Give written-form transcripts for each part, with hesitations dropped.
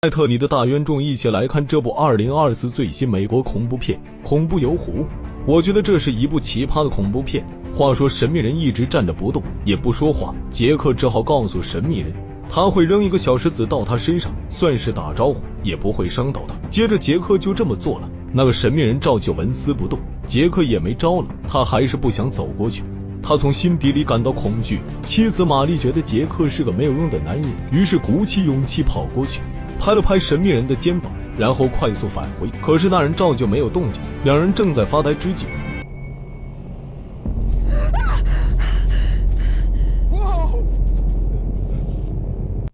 艾特你的大冤种，一起来看这部2024最新美国恐怖片《恐怖游湖》。我觉得这是一部奇葩的恐怖片。话说神秘人一直站着不动，也不说话，杰克只好告诉神秘人，他会扔一个小石子到他身上，算是打招呼，也不会伤到他。接着杰克就这么做了，那个神秘人照旧纹丝不动，杰克也没招了，他还是不想走过去。他从心底里感到恐惧。妻子玛丽觉得杰克是个没有用的男人，于是鼓起勇气跑过去，拍了拍神秘人的肩膀，然后快速返回。可是那人照旧没有动静。两人正在发呆之际，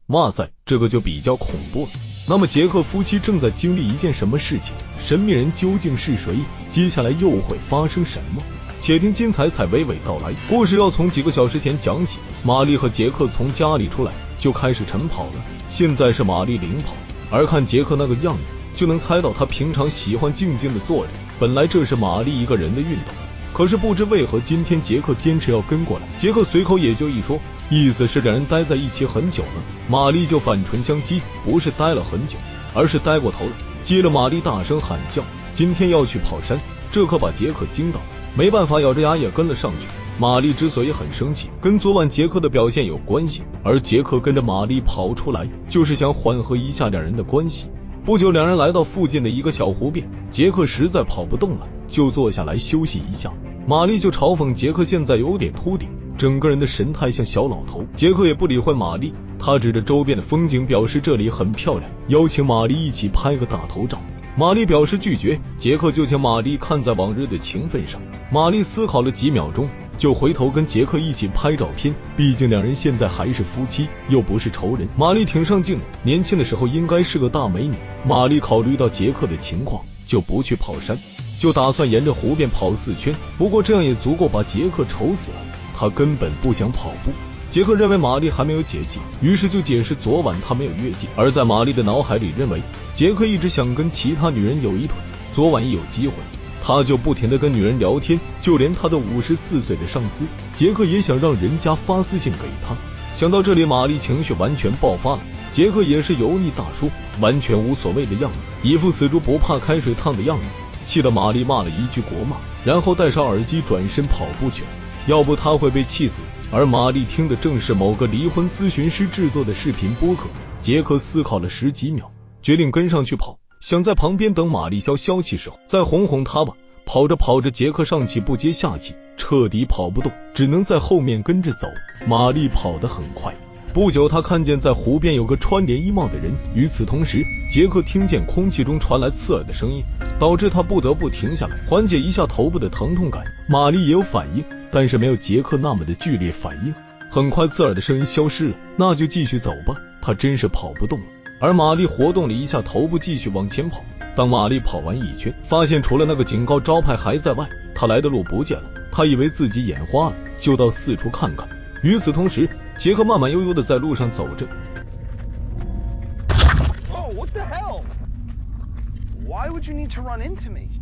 哇塞，这个就比较恐怖了。那么杰克夫妻正在经历一件什么事情？神秘人究竟是谁？接下来又会发生什么？且听金彩彩娓娓道来。故事要从几个小时前讲起。玛丽和杰克从家里出来就开始晨跑了，现在是玛丽领跑，而看杰克那个样子就能猜到他平常喜欢静静的坐着。本来这是玛丽一个人的运动，可是不知为何今天杰克坚持要跟过来。杰克随口也就一说，意思是两人待在一起很久了。玛丽就反唇相讥，不是待了很久，而是待过头了。接着玛丽大声喊叫，今天要去跑山，这可把杰克惊到，没办法咬着牙也跟了上去。玛丽之所以很生气，跟昨晚杰克的表现有关系，而杰克跟着玛丽跑出来，就是想缓和一下两人的关系。不久两人来到附近的一个小湖边，杰克实在跑不动了，就坐下来休息一下。玛丽就嘲讽杰克现在有点秃顶，整个人的神态像小老头。杰克也不理会玛丽，他指着周边的风景表示这里很漂亮，邀请玛丽一起拍个大头照。玛丽表示拒绝，杰克就将玛丽看在往日的情分上。玛丽思考了几秒钟，就回头跟杰克一起拍照片，毕竟两人现在还是夫妻，又不是仇人。玛丽挺上镜的，年轻的时候应该是个大美女。玛丽考虑到杰克的情况，就不去跑山，就打算沿着湖边跑4圈，不过这样也足够把杰克愁死了，他根本不想跑步。杰克认为玛丽还没有解气，于是就解释昨晚他没有越界，而在玛丽的脑海里认为杰克一直想跟其他女人有一腿，昨晚一有机会他就不停地跟女人聊天，就连他的54岁的上司杰克也想让人家发私信给他。想到这里，玛丽情绪完全爆发了，杰克也是油腻大叔，完全无所谓的样子，一副死猪不怕开水烫的样子，气得玛丽骂了一句国骂，然后戴上耳机转身跑步去了，要不他会被气死。而玛丽听的正是某个离婚咨询师制作的视频播客。杰克思考了10几秒，决定跟上去跑，想在旁边等玛丽消气时候再哄哄她吧。跑着跑着，杰克上气不接下气，彻底跑不动，只能在后面跟着走。玛丽跑得很快，不久他看见在湖边有个穿连衣帽的人。与此同时，杰克听见空气中传来刺耳的声音，导致他不得不停下来缓解一下头部的疼痛感。玛丽也有反应，但是没有杰克那么的剧烈反应。很快刺耳的声音消失了，那就继续走吧，他真是跑不动了。而玛丽活动了一下头部，继续往前跑。当玛丽跑完1圈，发现除了那个警告招牌还在外，她来的路不见了，她以为自己眼花了，就到四处看看。与此同时，杰克慢慢悠悠地在路上走着。What the hell? Why would you need to run into me?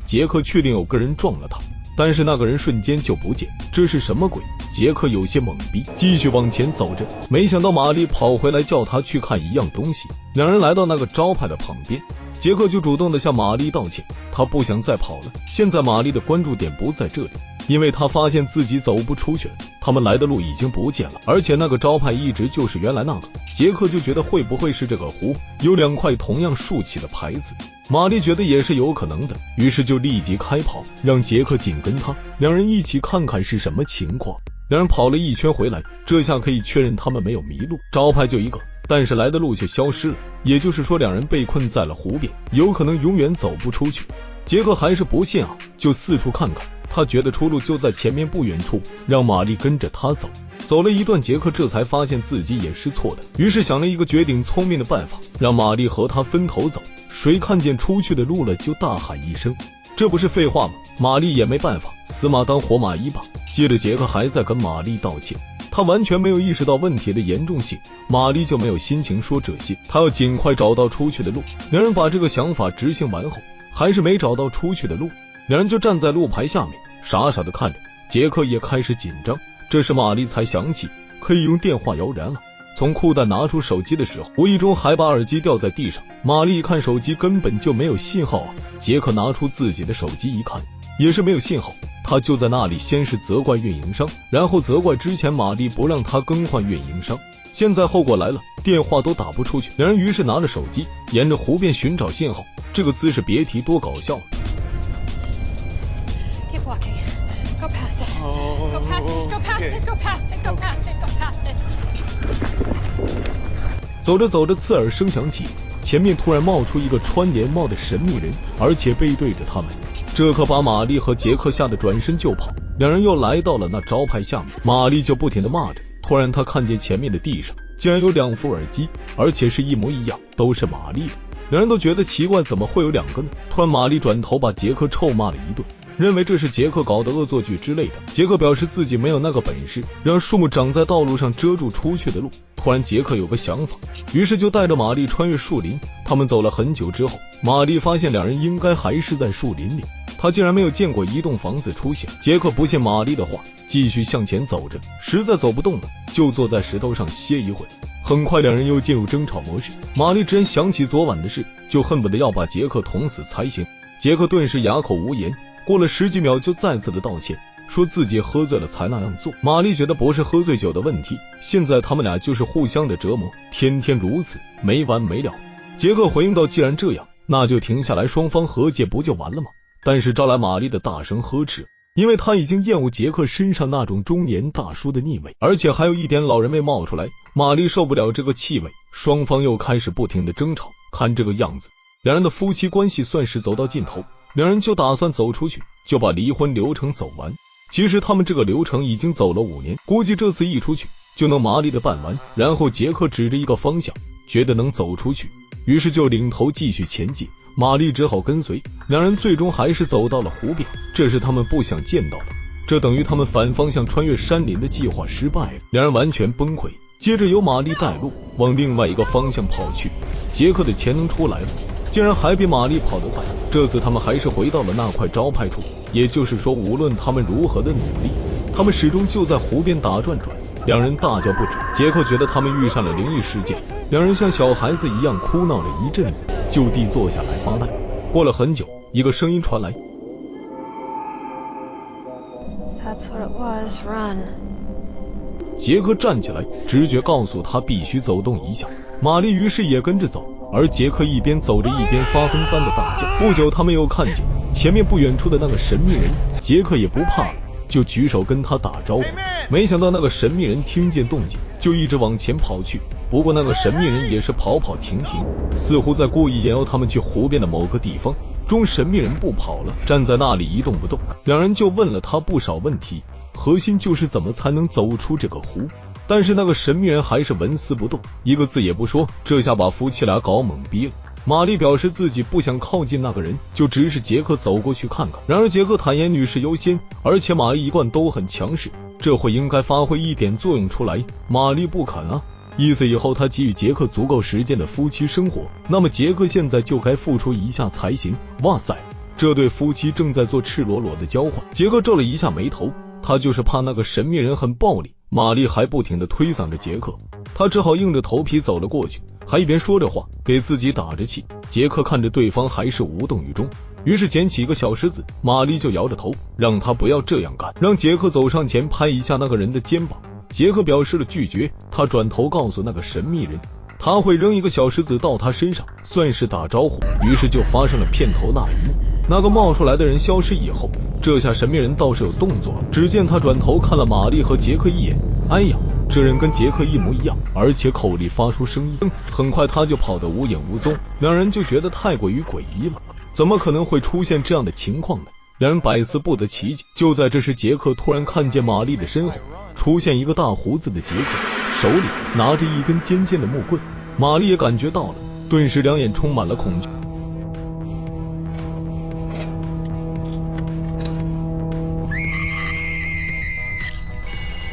杰克确定有个人撞了他，但是那个人瞬间就不见，这是什么鬼？杰克有些懵逼，继续往前走着。没想到玛丽跑回来叫他去看一样东西。两人来到那个招牌的旁边，杰克就主动地向玛丽道歉，他不想再跑了。现在玛丽的关注点不在这里，因为他发现自己走不出去了，他们来的路已经不见了，而且那个招牌一直就是原来那个。杰克就觉得会不会是这个湖有2块同样竖起的牌子？玛丽觉得也是有可能的，于是就立即开跑，让杰克紧跟他，两人一起看看是什么情况。两人跑了1圈回来，这下可以确认他们没有迷路，招牌就一个，但是来的路却消失了，也就是说两人被困在了湖边，有可能永远走不出去。杰克还是不信啊，就四处看看，他觉得出路就在前面不远处，让玛丽跟着他走。走了一段，杰克这才发现自己也是错的，于是想了一个绝顶聪明的办法，让玛丽和他分头走，谁看见出去的路了就大喊一声，这不是废话吗？玛丽也没办法，死马当活马医吧。接着杰克还在跟玛丽道歉，他完全没有意识到问题的严重性，玛丽就没有心情说这些，他要尽快找到出去的路。两人把这个想法执行完后，还是没找到出去的路，两人就站在路牌下面傻傻的看着。杰克也开始紧张，这时玛丽才想起可以用电话摇人了，从裤袋拿出手机的时候，无意中还把耳机掉在地上。玛丽一看手机根本就没有信号啊！杰克拿出自己的手机一看，也是没有信号。他就在那里先是责怪运营商，然后责怪之前玛丽不让他更换运营商。现在后果来了，电话都打不出去。两人于是拿着手机沿着湖边寻找信号，这个姿势别提多搞笑了。Keep walking. Go past it. Go past it. Go past it. Go past it. Go past it. Go past it. 走着走着，刺耳声响起，前面突然冒出一个穿连帽的神秘人，而且背对着他们。这可把玛丽和杰克吓得转身就跑。两人又来到了那招牌下面，玛丽就不停地骂着。突然她看见前面的地上竟然有2副耳机，而且是一模一样，都是玛丽的。两人都觉得奇怪，怎么会有2个呢？突然玛丽转头把杰克臭骂了一顿，认为这是杰克搞的恶作剧之类的。杰克表示自己没有那个本事，让树木长在道路上遮住出去的路。突然杰克有个想法，于是就带着玛丽穿越树林。他们走了很久之后，玛丽发现两人应该还是在树林里，他竟然没有见过一栋房子出现。杰克不信玛丽的话，继续向前走着，实在走不动了，就坐在石头上歇一会。很快两人又进入争吵模式，玛丽只然想起昨晚的事，就恨不得要把杰克捅死才行。杰克顿时哑口无言，过了10几秒就再次的道歉，说自己喝醉了才那样做。玛丽觉得不是喝醉酒的问题，现在他们俩就是互相的折磨，天天如此没完没了。杰克回应道，既然这样，那就停下来，双方和解不就完了吗？但是招来玛丽的大声呵斥，因为他已经厌恶杰克身上那种中年大叔的腻味，而且还有一点老人味冒出来。玛丽受不了这个气味，双方又开始不停的争吵。看这个样子，两人的夫妻关系算是走到尽头，两人就打算走出去，就把离婚流程走完。其实他们这个流程已经走了5年，估计这次一出去就能麻利的办完。然后杰克指着一个方向，觉得能走出去，于是就领头继续前进，玛丽只好跟随。两人最终还是走到了湖边，这是他们不想见到的，这等于他们反方向穿越山林的计划失败了，两人完全崩溃。接着由玛丽带路往另外一个方向跑去，杰克的潜能出来了，竟然还比玛丽跑得快。这次他们还是回到了那块招牌处，也就是说无论他们如何的努力，他们始终就在湖边打转转。两人大叫不止，杰克觉得他们遇上了灵异事件，两人像小孩子一样哭闹了一阵子，就地坐下来发呆。过了很久，一个声音传来， That's what it was. Run. 杰克站起来，直觉告诉他必须走动一下。玛丽于是也跟着走，而杰克一边走着一边发疯般的大叫。不久他们又看见前面不远处的那个神秘人，杰克也不怕了，就举手跟他打招呼。没想到那个神秘人听见动静就一直往前跑去，不过那个神秘人也是跑跑停停，似乎在故意引诱他们去湖边的某个地方。终神秘人不跑了，站在那里一动不动。两人就问了他不少问题，核心就是怎么才能走出这个湖。但是那个神秘人还是纹丝不动，一个字也不说，这下把夫妻俩搞懵逼了。玛丽表示自己不想靠近那个人，就指使杰克走过去看看。然而杰克坦言女士优先，而且玛丽一贯都很强势，这会应该发挥一点作用出来。玛丽不肯啊，意思以后他给予杰克足够时间的夫妻生活，那么杰克现在就该付出一下才行。哇塞，这对夫妻正在做赤裸裸的交换。杰克皱了一下眉头，他就是怕那个神秘人很暴力。玛丽还不停地推搡着杰克，他只好硬着头皮走了过去，还一边说着话给自己打着气。杰克看着对方还是无动于衷，于是捡起一个小石子，玛丽就摇着头让他不要这样干，让杰克走上前拍一下那个人的肩膀。杰克表示了拒绝，他转头告诉那个神秘人他会扔一个小石子到他身上，算是打招呼。于是就发生了片头那一幕，那个冒出来的人消失以后，这下神秘人倒是有动作了。只见他转头看了玛丽和杰克一眼，哎呀，这人跟杰克一模一样，而且口里发出声音。很快他就跑得无影无踪，两人就觉得太过于诡异了，怎么可能会出现这样的情况呢？两人百思不得其解。就在这时，杰克突然看见玛丽的身后出现一个大胡子的杰克，手里拿着一根尖尖的木棍。玛丽也感觉到了，顿时两眼充满了恐惧。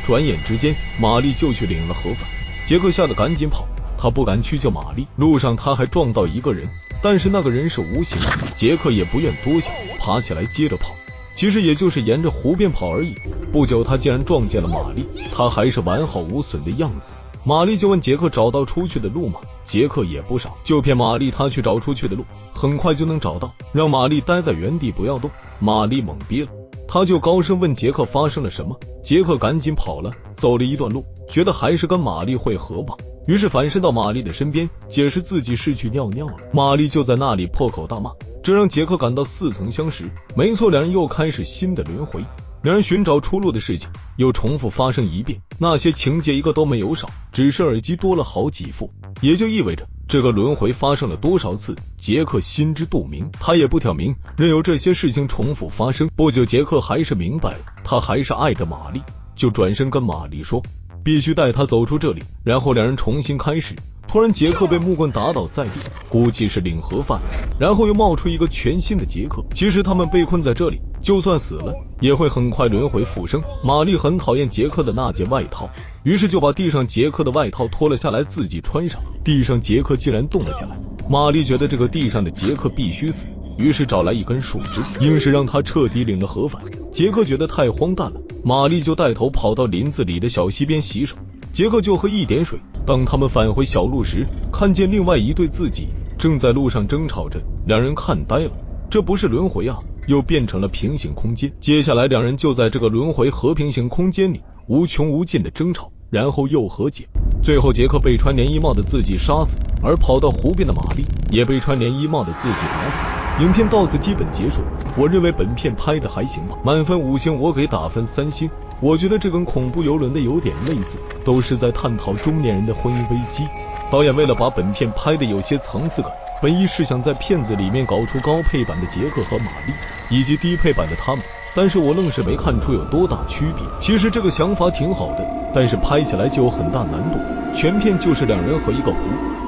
转眼之间，玛丽就去领了盒饭。杰克吓得赶紧跑，他不敢去救玛丽。路上他还撞到一个人，但是那个人是无形的，杰克也不愿多想，爬起来接着跑。其实也就是沿着湖边跑而已。不久他竟然撞见了玛丽，她还是完好无损的样子。玛丽就问杰克找到出去的路吗？杰克也不傻，就骗玛丽他去找出去的路，很快就能找到，让玛丽待在原地不要动。玛丽懵逼了，他就高声问杰克发生了什么。杰克赶紧跑了，走了一段路，觉得还是跟玛丽会合吧，于是反身到玛丽的身边，解释自己是去尿尿了。玛丽就在那里破口大骂，这让杰克感到似曾相识。没错，两人又开始新的轮回，两人寻找出路的事情又重复发生一遍，那些情节一个都没有少，只是耳机多了好几副，也就意味着这个轮回发生了多少次，杰克心知肚明，他也不挑明，任由这些事情重复发生。不久，杰克还是明白了，他还是爱着玛丽，就转身跟玛丽说必须带她走出这里，然后两人重新开始。突然杰克被木棍打倒在地，估计是领盒饭，然后又冒出一个全新的杰克。其实他们被困在这里，就算死了也会很快轮回复生。玛丽很讨厌杰克的那件外套，于是就把地上杰克的外套脱了下来自己穿上，地上杰克竟然动了起来。玛丽觉得这个地上的杰克必须死，于是找来一根树枝，硬是让他彻底领了盒饭。杰克觉得太荒诞了，玛丽就带头跑到林子里的小溪边洗手，杰克就喝一点水。当他们返回小路时，看见另外一对自己正在路上争吵着，两人看呆了，这不是轮回啊，又变成了平行空间。接下来两人就在这个轮回和平行空间里无穷无尽的争吵，然后又和解。最后杰克被穿连衣帽的自己杀死，而跑到湖边的玛丽也被穿连衣帽的自己打死。影片到此基本结束，我认为本片拍的还行吧，满分5星我给打分3星。我觉得这跟恐怖游轮的有点类似，都是在探讨中年人的婚姻危机。导演为了把本片拍的有些层次感，本意是想在片子里面搞出高配版的杰克和玛丽，以及低配版的他们，但是我愣是没看出有多大区别。其实这个想法挺好的，但是拍起来就有很大难度，全片就是两人和一个湖，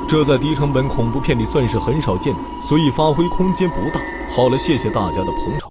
这在低成本恐怖片里算是很少见的，所以发挥空间不大。好了，谢谢大家的捧场。